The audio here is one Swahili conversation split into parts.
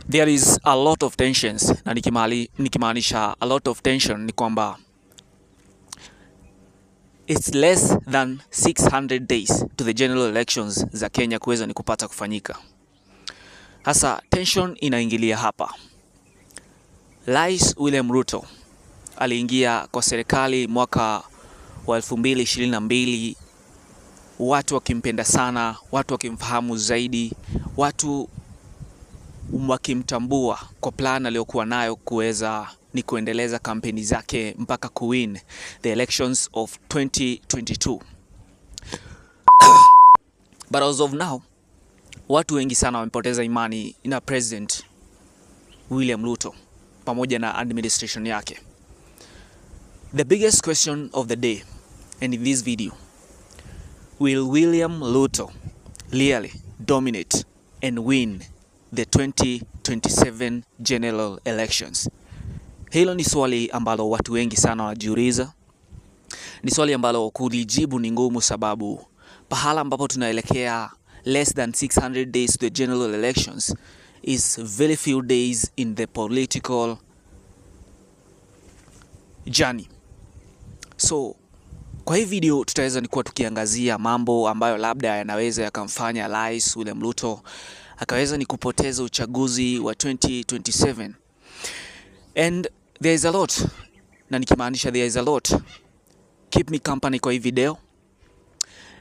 There is a lot of tensions, na nikimaanisha a lot of tension ni kwamba it's less than 600 days to the general elections za Kenya kuweza ni kupata kufanyika. Hasa tension inaingilia hapa. Rais William Ruto aliingia kwa serikali mwaka wa 2022, watu wakimpenda sana, watu wakimfahamu zaidi, watu wakimtambua kwa plan aliyokuwa nayo kuweza ni kuendeleza kampeni zake mpaka kuwin the elections of 2022. But as of now, watu wengi sana wamepoteza imani na President William Ruto pamoja na administration yake. The biggest question of the day and in this video, will William Ruto really dominate and win the 2027 general elections? Hilo ni swali ambalo watu wengi sana wanajiuliza. Ni swali ambalo kulijibu ni ngumu, sababu pahala ambapo tunaelekea less than 600 days to the general elections is very few days in the political journey. So kwa hii video tutaweza ni kuwa tukiangazia mambo ambayo labda yanaweza yakamfanya Rais William Ruto akaweza ni kupoteza uchaguzi wa 2027. And there is a lot, na nikimaanisha there is a lot. Keep me company kwa hii video.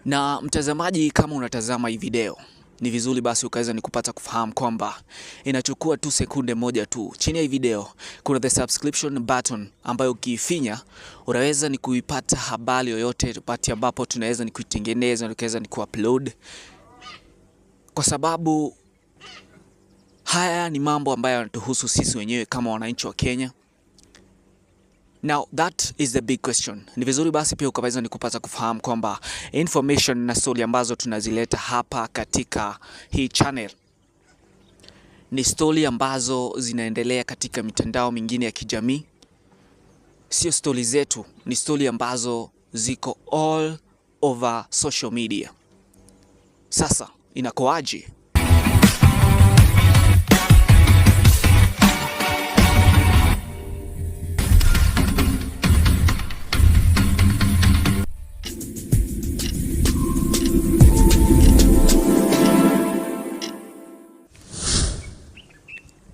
Na mtazamaji, kama unatazama hii video, ni vizuri basi ukaweza ni kupata kufahamu kwamba inachukua tu sekunde moja tu. Chini ya hii video kuna the subscription button ambayo ukiifinya unaweza ni kuipata habari yoyote pati ambapo tunaweza ni kuitengeneza na tukaweza ni kuupload, kwa sababu haya ni mambo ambayo yanatuhusu sisi wenyewe kama wananchi wa Kenya. Now that is the big question. Ni vizuri basi pia ukaweza ni kupata kufahamu kwamba information na story ambazo tunazileta hapa katika hii channel ni story ambazo zinaendelea katika mitandao mingine ya kijamii. Sio story zetu, ni story ambazo ziko all over social media. Sasa inakoaje?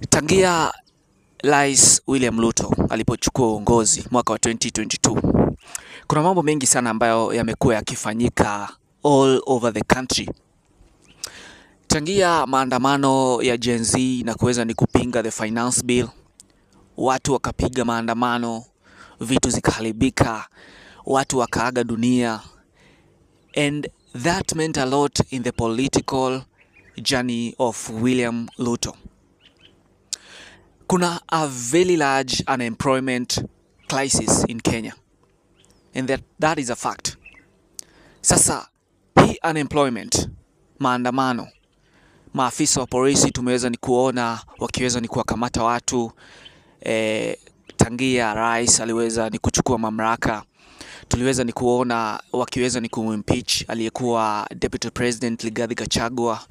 Tangia Rais William Ruto alipochukua uongozi mwaka wa 2022, kuna mambo mengi sana ambayo yamekuwa yakifanyika all over the country. Tangia maandamano ya Gen Z na kuweza ni kupinga the finance bill, watu wakapiga maandamano, vitu zikaharibika, watu wakaaga dunia, and that meant a lot in the political journey of William Ruto. Kuna a very large unemployment crisis in Kenya, and that is a fact. Sasa hii unemployment, maandamano, maafisa wa polisi tumeweza ni kuona wakiweza ni kuwakamata watu tangia rais aliweza ni kuchukua mamlaka. Tuliweza ni kuona wakiweza ni kumimpeach aliyekuwa Deputy President Rigathi Gachagua,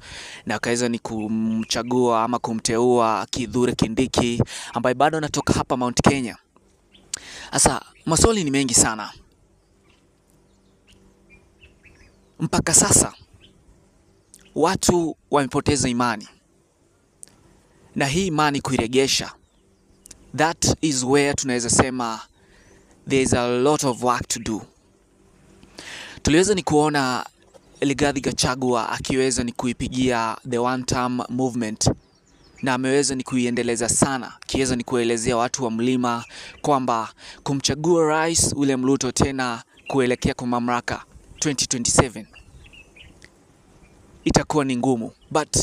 na wakaweza ni kumchagua ama kumteua Kithure Kindiki ambaye bado anatoka hapa Mount Kenya. Sasa maswali ni mengi sana. Mpaka sasa watu wamepoteza imani, na hii imani kuiregesha, that is where tunaweza sema there is a lot of work to do. Tuliweza ni kuona Rigathi Gachagua akiweza ni kuipigia the one term movement, na ameweza ni kuiendeleza sana, kiweza ni kuelezea watu wa mlima kwamba kumchagua Rais William Ruto tena kuelekea kwa mamlaka 2027 itakuwa ni ngumu. But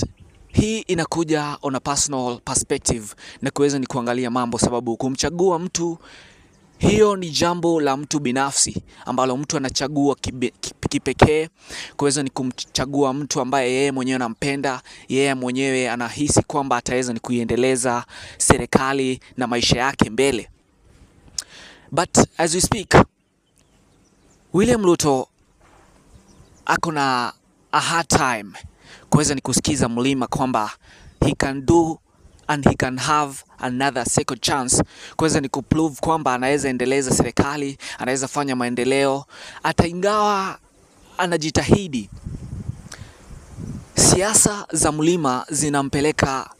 hii inakuja on a personal perspective na kuweza ni kuangalia mambo, sababu kumchagua mtu, hiyo ni jambo la mtu binafsi ambalo mtu anachagua kipekee. Kuweza ni kumchagua mtu ambaye yeye mwenyewe anampenda, yeye mwenyewe anahisi kwamba ataweza ni kuiendeleza serikali na maisha yake mbele. But as we speak, William Ruto akona a hard time kuweza ni kusikiza mlima kwamba he can do and he can have another second chance kuweza ni kuprove kwamba anaweza endeleza serikali, anaweza fanya maendeleo. Hata ingawa anajitahidi, siasa za mlima zinampeleka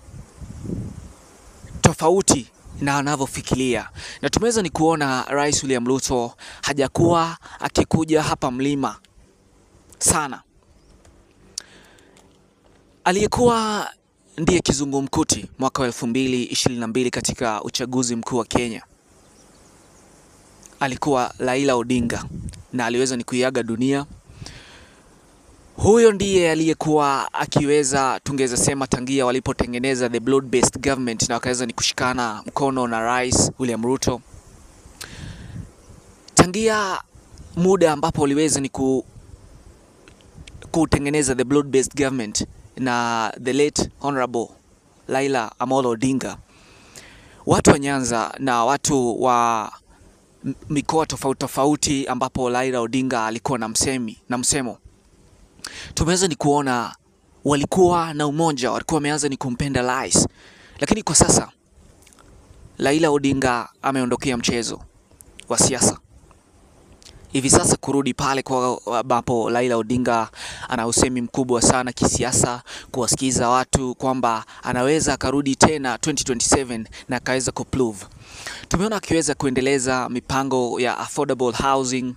tofauti na anavyofikiria. Na tumeweza ni kuona Rais William Ruto hajakuwa akikuja hapa mlima sana. Aliyekuwa ndiye kizungumkuti mwaka wa 2022 katika uchaguzi mkuu wa Kenya alikuwa Raila Odinga, na aliweza ni kuiaga dunia. Huyo ndiye aliyekuwa akiweza, tungeweza sema, tangia walipotengeneza the blood based government na wakaweza ni kushikana mkono na Rais William Ruto. Tangia muda ambapo waliweza ni kutengeneza the blood based government na the late Honorable Raila Amolo Odinga, watu wa Nyanza na watu wa mikoa tofauti tofauti ambapo Raila Odinga alikuwa na msemo, tumeweza ni kuona walikuwa na umoja, walikuwa wameanza ni kumpenda rais. Lakini kwa sasa Raila Odinga ameondokea mchezo wa siasa. Hivi sasa kurudi pale kwa ambapo Raila Odinga ana usemi mkubwa sana kisiasa, kuwasikiza watu kwamba anaweza akarudi tena 2027 na akaweza kuprove. Tumeona akiweza kuendeleza mipango ya affordable housing,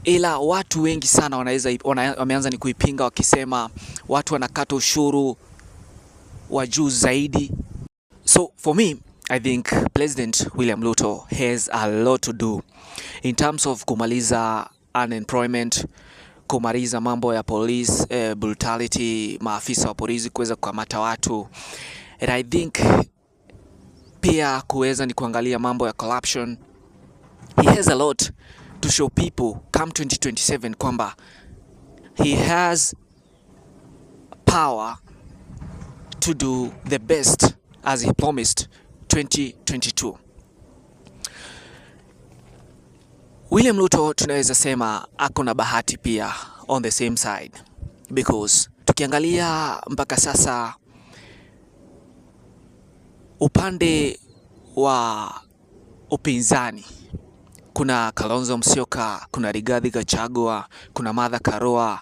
ila watu wengi sana wameanza ni kuipinga wakisema watu wanakata ushuru wa juu zaidi. So for me, I think President William Ruto has a lot to do in terms of kumaliza unemployment, kumaliza mambo ya police brutality, maafisa wa polisi kuweza kukamata watu. And I think pia kuweza ni kuangalia mambo ya corruption. He has a lot to show people come 2027 kwamba he has power to do the best as he promised 2022. William Ruto tunaweza sema ako na bahati pia on the same side, because tukiangalia mpaka sasa upande wa upinzani kuna Kalonzo Musyoka, kuna Rigathi Gachagua, kuna Martha Karua,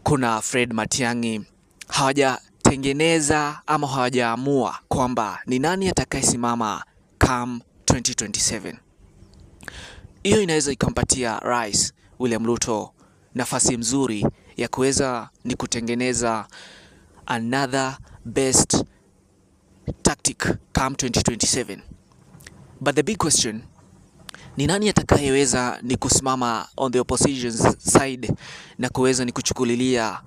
kuna Fred Matiang'i. Hawajatengeneza ama hawajaamua kwamba ni nani atakayesimama come 2027. Hiyo inaweza ikampatia Rais William Ruto nafasi mzuri ya kuweza ni kutengeneza another best tactic come 2027. But the big question, ni nani atakayeweza ni kusimama on the opposition side na kuweza ni kuchukulilia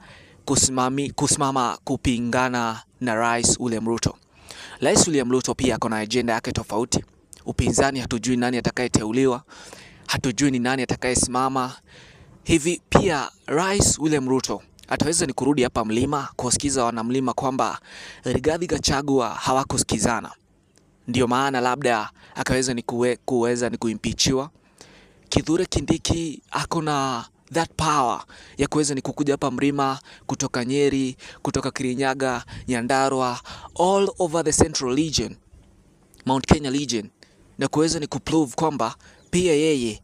kusimama kupingana na Rais William Ruto. Rais William Ruto pia ako na agenda yake tofauti. Upinzani hatujui nani atakayeteuliwa, hatujui ni nani atakayesimama. Hivi pia Rais William Ruto ataweza ni kurudi hapa mlima kusikiza wanamlima kwamba Rigathi Gachagua hawakusikizana, ndio maana labda akaweza ni kuweza ni kuimpeachiwa. Kithure Kindiki ako na that power ya kuweza ni kukuja hapa mlima kutoka Nyeri, kutoka Kirinyaga, Nyandarua, all over the Central Region, Mount Kenya Region, na kuweza ni kuprove kwamba pia yeye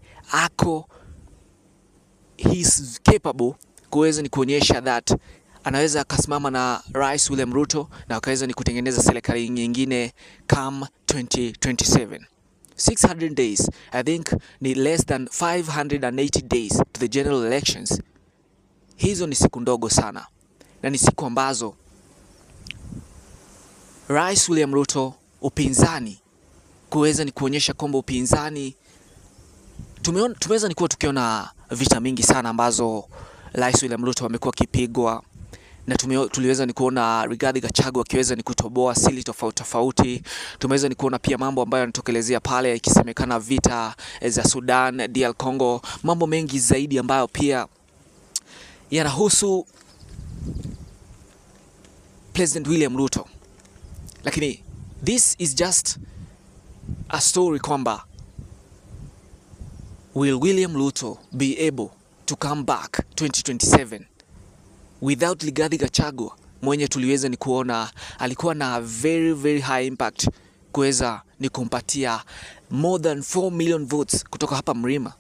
he's capable, kuweza ni kuonyesha that anaweza akasimama na Rais William Ruto na akaweza ni kutengeneza serikali nyingine come 2027. 600 days, I think ni less than 580 days to the general elections. Hizo ni siku ndogo sana, na ni siku ambazo Rais William Ruto, upinzani, kuweza ni kuonyesha kwamba upinzani, tumeweza ni kuwa tukiona vita mingi sana ambazo Rais William Ruto amekuwa kipigwa, na tuliweza ni kuona Rigathi Gachagua akiweza ni kutoboa siri tofauti tofauti. Tumeweza ni kuona pia mambo ambayo yanatokelezea pale, ikisemekana vita za Sudan, DR Congo, mambo mengi zaidi ambayo pia yanahusu President William Ruto. Lakini this is just a story kwamba will William Ruto be able to come back 2027 without Rigathi Gachagua mwenye tuliweza ni kuona alikuwa na very high impact kuweza ni kumpatia more than 4 million votes kutoka hapa Mrima.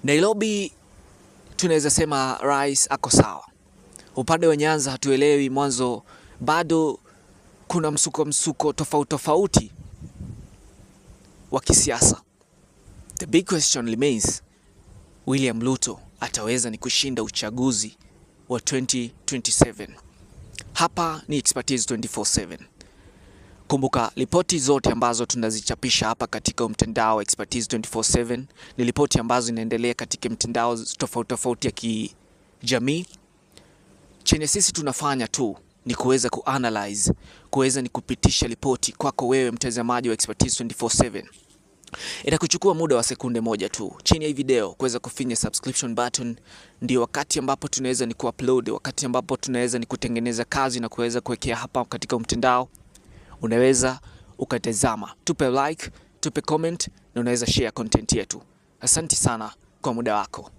Nairobi tunaweza sema rais ako sawa. Upande wa Nyanza hatuelewi mwanzo, bado kuna msuko tofauti wa kisiasa. The big question remains, William Ruto ataweza ni kushinda uchaguzi wa 2027? Hapa ni Expertise 24/7. Kumbuka ripoti zote ambazo tunazichapisha hapa katika mtandao Expertise 24/7 ni ripoti ambazo inaendelea katika mtandao tofauti ya kijamii. Chenye sisi tunafanya tu ni kuweza kuanalyze, kuweza ni kupitisha ripoti kwako wewe mtazamaji wa Expertise 24/7. Itakuchukua muda wa sekunde moja tu chini ya hii video kuweza kufinya subscription button. Ndio wakati ambapo tunaweza ni kuupload, wakati ambapo tunaweza ni kutengeneza kazi na kuweza kuwekea hapa katika mtandao. Unaweza ukatazama, tupe like, tupe comment na unaweza share content yetu. Asante sana kwa muda wako.